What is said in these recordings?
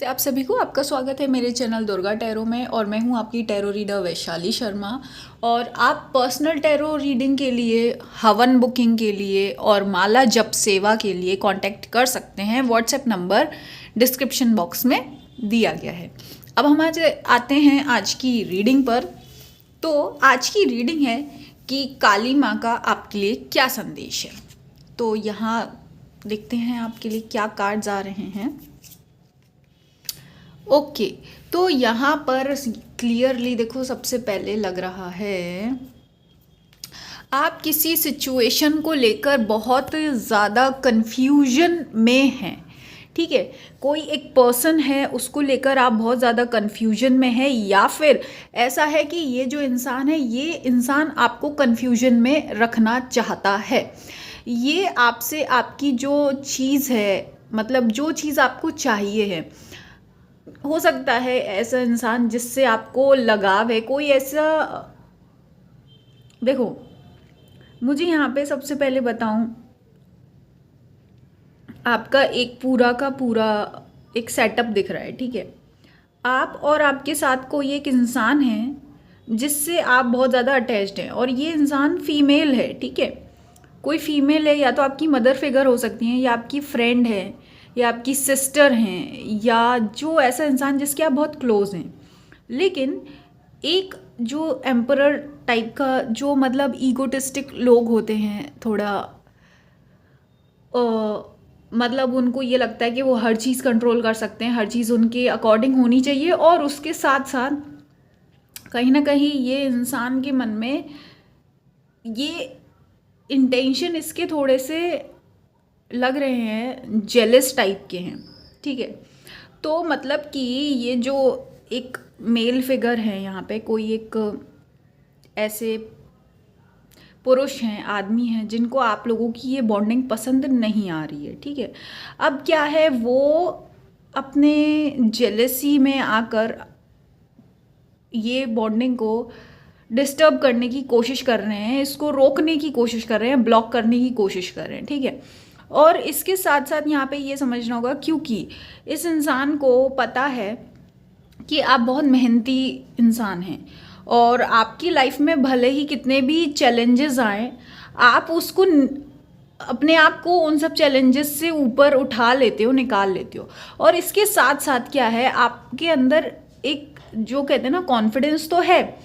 तो आप सभी को आपका स्वागत है मेरे चैनल दुर्गा टैरो में। और मैं हूं आपकी टैरो रीडर वैशाली शर्मा। और आप पर्सनल टैरो रीडिंग के लिए, हवन बुकिंग के लिए और माला जप सेवा के लिए कांटेक्ट कर सकते हैं। व्हाट्सएप नंबर डिस्क्रिप्शन बॉक्स में दिया गया है। अब हम आज आते हैं आज की रीडिंग पर। तो आज की रीडिंग है कि काली माँ का आपके लिए क्या संदेश है। तो यहाँ देखते हैं आपके लिए क्या कार्ड्स आ रहे हैं। ओके, तो यहाँ पर क्लियरली देखो, सबसे पहले लग रहा है आप किसी सिचुएशन को लेकर बहुत ज़्यादा कंफ्यूजन में हैं। ठीक है, कोई एक पर्सन है, उसको लेकर आप बहुत ज़्यादा कंफ्यूजन में है, या फिर ऐसा है कि ये जो इंसान है, ये इंसान आपको कंफ्यूजन में रखना चाहता है। ये आपसे आपकी जो चीज़ है, मतलब जो चीज़ आपको चाहिए है, हो सकता है ऐसा इंसान जिससे आपको लगाव है, कोई ऐसा। देखो, मुझे यहाँ पे सबसे पहले बताऊं, आपका एक पूरा का पूरा एक सेटअप दिख रहा है। ठीक है, आप और आपके साथ कोई एक इंसान है जिससे आप बहुत ज़्यादा अटैच्ड हैं, और ये इंसान फीमेल है। ठीक है, कोई फीमेल है, या तो आपकी मदर फिगर हो सकती हैं, या आपकी फ्रेंड है, या आपकी सिस्टर हैं, या जो ऐसा इंसान जिसके आप बहुत क्लोज हैं। लेकिन एक जो एम्परर टाइप का, जो मतलब ईगोटिस्टिक लोग होते हैं, थोड़ा मतलब उनको ये लगता है कि वो हर चीज़ कंट्रोल कर सकते हैं, हर चीज़ उनके अकॉर्डिंग होनी चाहिए। और उसके साथ साथ कहीं ना कहीं ये इंसान के मन में ये इंटेंशन इसके थोड़े से लग रहे हैं, जेलस टाइप के हैं। ठीक है, तो मतलब कि ये जो एक मेल फिगर है यहाँ पे, कोई एक ऐसे पुरुष हैं, आदमी हैं, जिनको आप लोगों की ये बॉन्डिंग पसंद नहीं आ रही है। ठीक है, अब क्या है, वो अपने जेलसी में आकर ये बॉन्डिंग को डिस्टर्ब करने की कोशिश कर रहे हैं, इसको रोकने की कोशिश कर रहे हैं, ब्लॉक करने की कोशिश कर रहे हैं। ठीक है, और इसके साथ साथ यहाँ पे ये समझना होगा, क्योंकि इस इंसान को पता है कि आप बहुत मेहनती इंसान हैं, और आपकी लाइफ में भले ही कितने भी चैलेंजेस आए, आप उसको अपने आप को उन सब चैलेंजेस से ऊपर उठा लेते हो, निकाल लेते हो। और इसके साथ साथ क्या है, आपके अंदर एक जो कहते हैं ना, कॉन्फिडेंस तो है,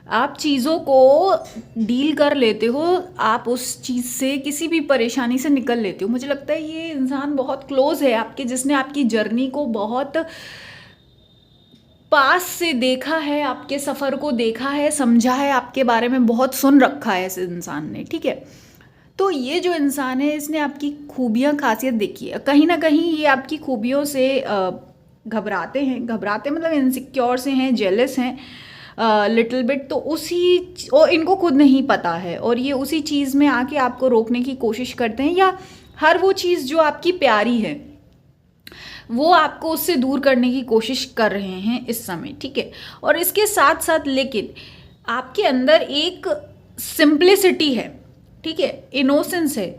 आप चीज़ों को डील कर लेते हो, आप उस चीज़ से, किसी भी परेशानी से निकल लेते हो। मुझे लगता है ये इंसान बहुत क्लोज है आपके, जिसने आपकी जर्नी को बहुत पास से देखा है, आपके सफ़र को देखा है, समझा है, आपके बारे में बहुत सुन रखा है इस इंसान ने। ठीक है, तो ये जो इंसान है, इसने आपकी खूबियाँ, खासियत देखी है। कहीं ना कहीं ये आपकी खूबियों से घबराते हैं, घबराते मतलब इनसिक्योर से हैं, जेलस हैं लिटिल बिट। तो उसी, और इनको खुद नहीं पता है, और ये उसी चीज़ में आके आपको रोकने की कोशिश करते हैं, या हर वो चीज़ जो आपकी प्यारी है वो आपको उससे दूर करने की कोशिश कर रहे हैं इस समय। ठीक है, और इसके साथ साथ लेकिन आपके अंदर एक सिंप्लिसिटी है। ठीक है, इनोसेंस है।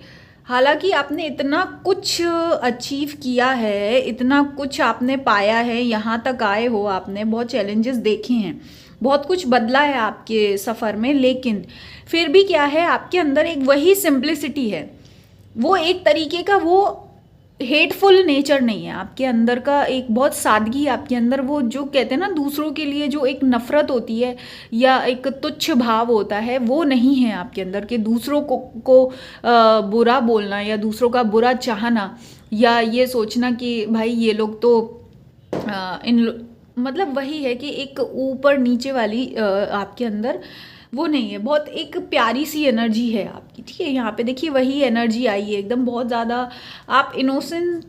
हालांकि आपने इतना कुछ अचीव किया है, इतना कुछ आपने पाया है, यहाँ तक आए हो, आपने बहुत चैलेंजेस देखे हैं, बहुत कुछ बदला है आपके सफ़र में, लेकिन फिर भी क्या है, आपके अंदर एक वही सिंप्लिसिटी है। वो एक तरीके का, वो हेटफुल नेचर नहीं है आपके अंदर का, एक बहुत सादगी आपके अंदर, वो जो कहते हैं ना, दूसरों के लिए जो एक नफरत होती है या एक तुच्छ भाव होता है, वो नहीं है आपके अंदर के दूसरों को बुरा बोलना, या दूसरों का बुरा चाहना, या ये सोचना कि भाई ये लोग तो मतलब वही है कि एक ऊपर नीचे वाली आपके अंदर वो नहीं है। बहुत एक प्यारी सी एनर्जी है आपकी। ठीक है, यहाँ पे देखिए वही एनर्जी आई है एकदम, बहुत ज़्यादा आप इनोसेंट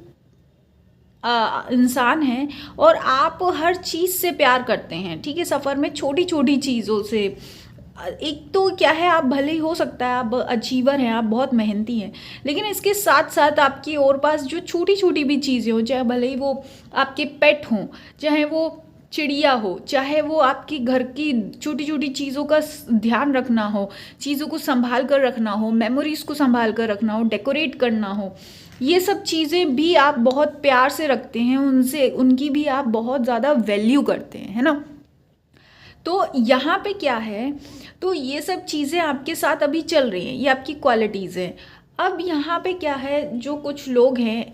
इंसान हैं, और आप हर चीज़ से प्यार करते हैं। ठीक है, सफ़र में छोटी छोटी चीज़ों से, एक तो क्या है, आप भले ही हो सकता है आप अचीवर हैं, आप बहुत मेहनती हैं, लेकिन इसके साथ साथ आपकी और पास जो छोटी छोटी भी चीज़ें हों, चाहे भले ही वो आपके पेट हों, चाहे वो चिड़िया हो, चाहे वो आपकी घर की छोटी छोटी चीज़ों का ध्यान रखना हो, चीज़ों को संभाल कर रखना हो, मेमोरीज को संभाल कर रखना हो, डेकोरेट करना हो, ये सब चीज़ें भी आप बहुत प्यार से रखते हैं, उनसे उनकी भी आप बहुत ज़्यादा वैल्यू करते हैं, है ना। तो यहाँ पे क्या है, तो ये सब चीज़ें आपके साथ अभी चल रही हैं, ये आपकी क्वालिटीज़ हैं। अब यहाँ पे क्या है, जो कुछ लोग हैं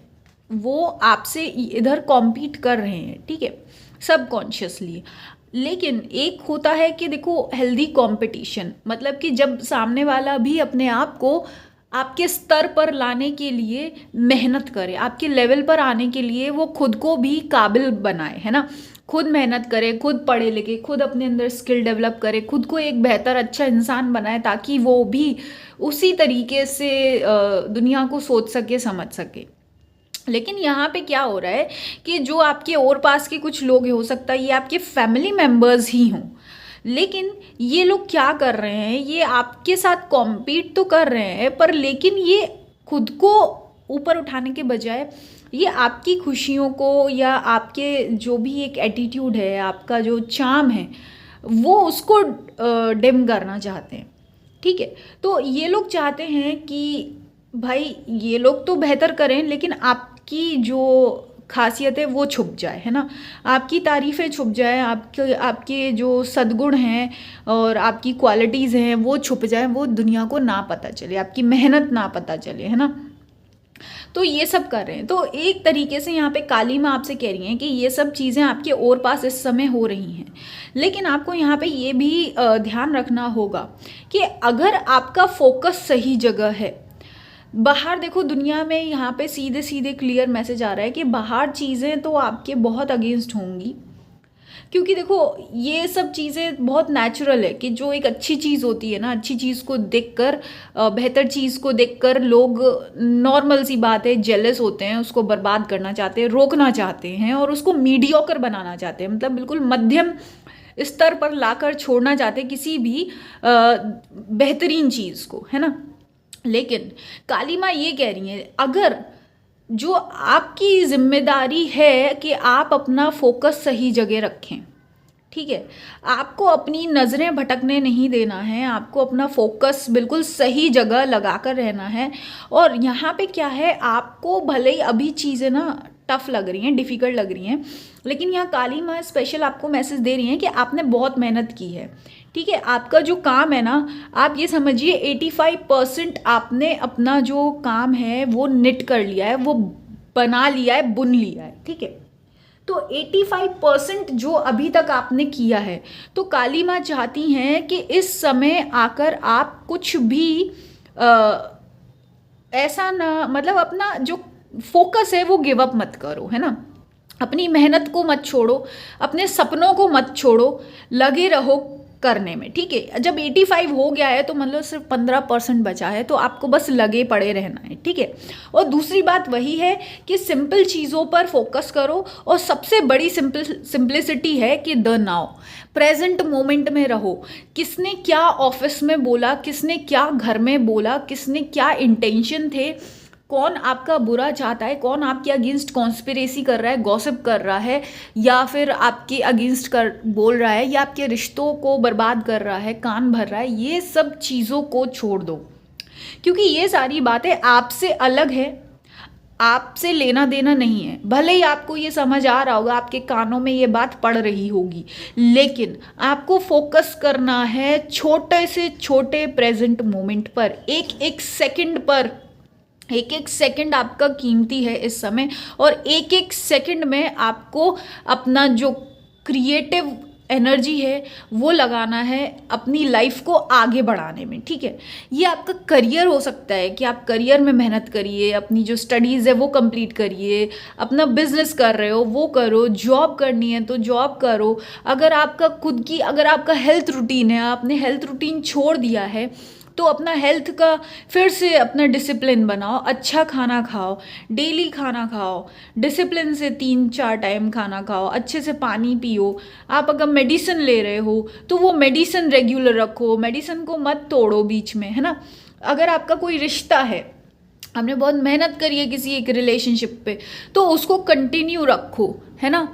वो आपसे इधर कॉम्पीट कर रहे हैं, ठीक है, सबकॉन्शियसली। लेकिन एक होता है कि देखो हेल्दी कंपटीशन, मतलब कि जब सामने वाला भी अपने आप को आपके स्तर पर लाने के लिए मेहनत करे, आपके लेवल पर आने के लिए वो खुद को भी काबिल बनाए, है ना, खुद मेहनत करे, खुद पढ़े लिखे, खुद अपने अंदर स्किल डेवलप करे, खुद को एक बेहतर अच्छा इंसान बनाए, ताकि वो भी उसी तरीके से दुनिया को सोच सके, समझ सके। लेकिन यहाँ पे क्या हो रहा है कि जो आपके और पास के कुछ लोग हैं, हो सकता है ये आपके फैमिली मेम्बर्स ही हों, लेकिन ये लोग क्या कर रहे हैं, ये आपके साथ कॉम्पीट तो कर रहे हैं, पर लेकिन ये खुद को ऊपर उठाने के बजाय ये आपकी खुशियों को या आपके जो भी एक एटीट्यूड है, आपका जो चार्म है, वो उसको डिम करना चाहते हैं, ठीक है। तो ये लोग चाहते हैं कि भाई ये लोग तो बेहतर करें, लेकिन आपकी जो खासियत है वो छुप जाए, है ना, आपकी तारीफ़ें छुप जाए, आपके आपके जो सद्गुण हैं और आपकी क्वालिटीज़ हैं वो छुप जाए, वो दुनिया को ना पता चले, आपकी मेहनत ना पता चले, है ना। तो ये सब कर रहे हैं। तो एक तरीके से यहाँ पे काली माँ आपसे कह रही हैं कि ये सब चीज़ें आपके और पास इस समय हो रही हैं, लेकिन आपको यहाँ पे ये भी ध्यान रखना होगा कि अगर आपका फोकस सही जगह है, बाहर देखो दुनिया में यहाँ पे सीधे सीधे क्लियर मैसेज आ रहा है कि बाहर चीज़ें तो आपके बहुत अगेंस्ट होंगी, क्योंकि देखो ये सब चीज़ें बहुत नेचुरल है कि जो एक अच्छी चीज़ होती है ना, अच्छी चीज़ को देखकर, बेहतर चीज़ को देखकर लोग, नॉर्मल सी बात है, जेलस होते हैं, उसको बर्बाद करना चाहते हैं, रोकना चाहते हैं और उसको मीडियोकर बनाना चाहते हैं, मतलब बिल्कुल मध्यम स्तर पर लाकर छोड़ना चाहते हैं किसी भी बेहतरीन चीज़ को, है ना। लेकिन काली माँ ये कह रही है, अगर जो आपकी जिम्मेदारी है कि आप अपना फोकस सही जगह रखें, ठीक है, आपको अपनी नज़रें भटकने नहीं देना है, आपको अपना फोकस बिल्कुल सही जगह लगाकर रहना है। और यहाँ पे क्या है, आपको भले ही अभी चीज़ें ना टफ लग रही हैं, डिफ़िकल्ट लग रही हैं, लेकिन यहाँ काली माँ स्पेशल आपको मैसेज दे रही हैं कि आपने बहुत मेहनत की है, ठीक है, आपका जो काम है ना, आप ये समझिए 85% आपने अपना जो काम है वो निट कर लिया है, वो बना लिया है, बुन लिया है, ठीक है। तो 85% जो अभी तक आपने किया है, तो काली माँ चाहती हैं कि इस समय आकर आप कुछ भी ऐसा ना, मतलब अपना जो फोकस है वो गिव अप मत करो, है ना, अपनी मेहनत को मत छोड़ो, अपने सपनों को मत छोड़ो, लगे रहो करने में, ठीक है। जब 85 हो गया है तो मतलब सिर्फ 15% बचा है, तो आपको बस लगे पड़े रहना है, ठीक है। और दूसरी बात वही है कि सिंपल चीज़ों पर फोकस करो, और सबसे बड़ी सिंपलिसिटी है कि द नाउ, प्रेजेंट मोमेंट में रहो। किसने क्या ऑफिस में बोला, किसने क्या घर में बोला, किसने क्या इंटेंशन थे, कौन आपका बुरा चाहता है, कौन आपके अगेंस्ट कॉन्स्पिरेसी कर रहा है, गॉसिप कर रहा है, या फिर आपके अगेंस्ट कर बोल रहा है, या आपके रिश्तों को बर्बाद कर रहा है, कान भर रहा है, ये सब चीज़ों को छोड़ दो, क्योंकि ये सारी बातें आपसे अलग है, आपसे लेना देना नहीं है। भले ही आपको ये समझ आ रहा होगा, आपके कानों में ये बात पड़ रही होगी, लेकिन आपको फोकस करना है छोटे से छोटे प्रेजेंट मोमेंट पर, एक एक सेकंड पर। एक एक सेकंड आपका कीमती है इस समय, और एक एक सेकंड में आपको अपना जो क्रिएटिव एनर्जी है वो लगाना है अपनी लाइफ को आगे बढ़ाने में, ठीक है। ये आपका करियर हो सकता है कि आप करियर में मेहनत करिए, अपनी जो स्टडीज़ है वो कंप्लीट करिए, अपना बिजनेस कर रहे हो वो करो, जॉब करनी है तो जॉब करो। अगर आपका खुद की, अगर आपका हेल्थ रूटीन है, आपने हेल्थ रूटीन छोड़ दिया है, तो अपना हेल्थ का फिर से अपना डिसिप्लिन बनाओ, अच्छा खाना खाओ, डेली खाना खाओ, डिसिप्लिन से 3-4 टाइम खाना खाओ, अच्छे से पानी पियो। आप अगर मेडिसिन ले रहे हो तो वो मेडिसिन रेगुलर रखो, मेडिसिन को मत तोड़ो बीच में, है ना। अगर आपका कोई रिश्ता है आपने बहुत मेहनत करी है किसी एक रिलेशनशिप पे, तो उसको कंटिन्यू रखो, है ना।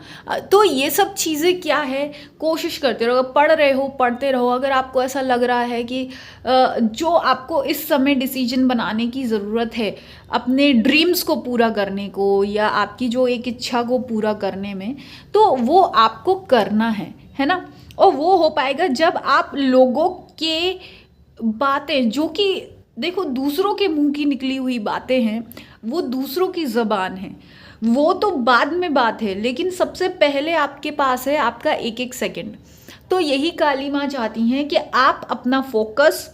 तो ये सब चीज़ें क्या है, कोशिश करते रहो। अगर पढ़ रहे हो पढ़ते रहो। अगर आपको ऐसा लग रहा है कि जो आपको इस समय डिसीजन बनाने की ज़रूरत है अपने ड्रीम्स को पूरा करने को या आपकी जो एक इच्छा को पूरा करने में, तो वो आपको करना है ना। और वो हो पाएगा जब आप लोगों के बातें, जो कि देखो दूसरों के मुंह की निकली हुई बातें हैं, वो दूसरों की ज़बान है, वो तो बाद में बात है, लेकिन सबसे पहले आपके पास है आपका एक एक सेकंड। तो यही काली माँ चाहती हैं कि आप अपना फोकस,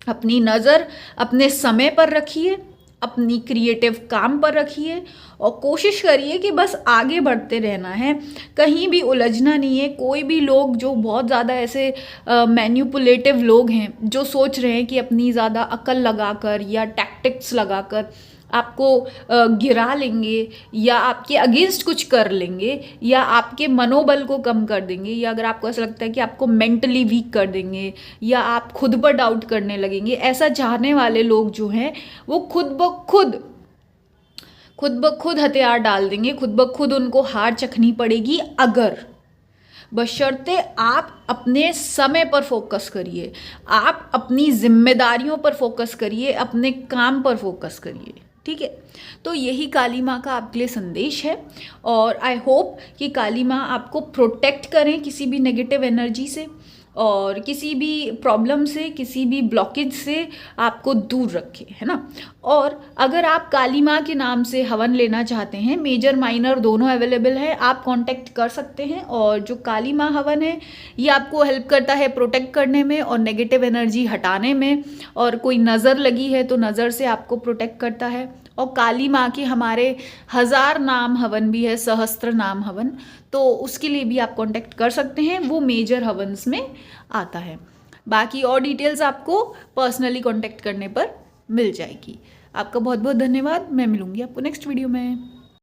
अपनी नज़र अपने समय पर रखिए, अपनी क्रिएटिव काम पर रखिए और कोशिश करिए कि बस आगे बढ़ते रहना है, कहीं भी उलझना नहीं है। कोई भी लोग जो बहुत ज़्यादा ऐसे मैन्युपुलेटिव लोग हैं, जो सोच रहे हैं कि अपनी ज़्यादा अकल लगाकर या टैक्टिक्स लगाकर आपको गिरा लेंगे या आपके अगेंस्ट कुछ कर लेंगे या आपके मनोबल को कम कर देंगे, या अगर आपको ऐसा लगता है कि आपको मेंटली वीक कर देंगे या आप खुद पर डाउट करने लगेंगे, ऐसा चाहने वाले लोग जो हैं वो खुद ब खुद हथियार डाल देंगे, खुद ब खुद उनको हार चखनी पड़ेगी। अगर बशर्ते आप अपने समय पर फोकस करिए, आप अपनी जिम्मेदारियों पर फोकस करिए, अपने काम पर फोकस करिए, ठीक है। तो यही काली माँ का आपके लिए संदेश है और आई होप कि काली माँ आपको प्रोटेक्ट करें किसी भी नेगेटिव एनर्जी से और किसी भी प्रॉब्लम से, किसी भी ब्लॉकेज से आपको दूर रखे, है ना। और अगर आप काली माँ के नाम से हवन लेना चाहते हैं, मेजर माइनर दोनों अवेलेबल है, आप कांटेक्ट कर सकते हैं। और जो काली माँ हवन है ये आपको हेल्प करता है प्रोटेक्ट करने में और नेगेटिव एनर्जी हटाने में, और कोई नज़र लगी है तो नज़र से आपको प्रोटेक्ट करता है। और काली माँ के हमारे 1000 नाम हवन भी है, सहस्त्र नाम हवन, तो उसके लिए भी आप कांटेक्ट कर सकते हैं, वो मेजर हवन्स में आता है। बाकी और डिटेल्स आपको पर्सनली कांटेक्ट करने पर मिल जाएगी। आपका बहुत बहुत धन्यवाद। मैं मिलूंगी आपको नेक्स्ट वीडियो में।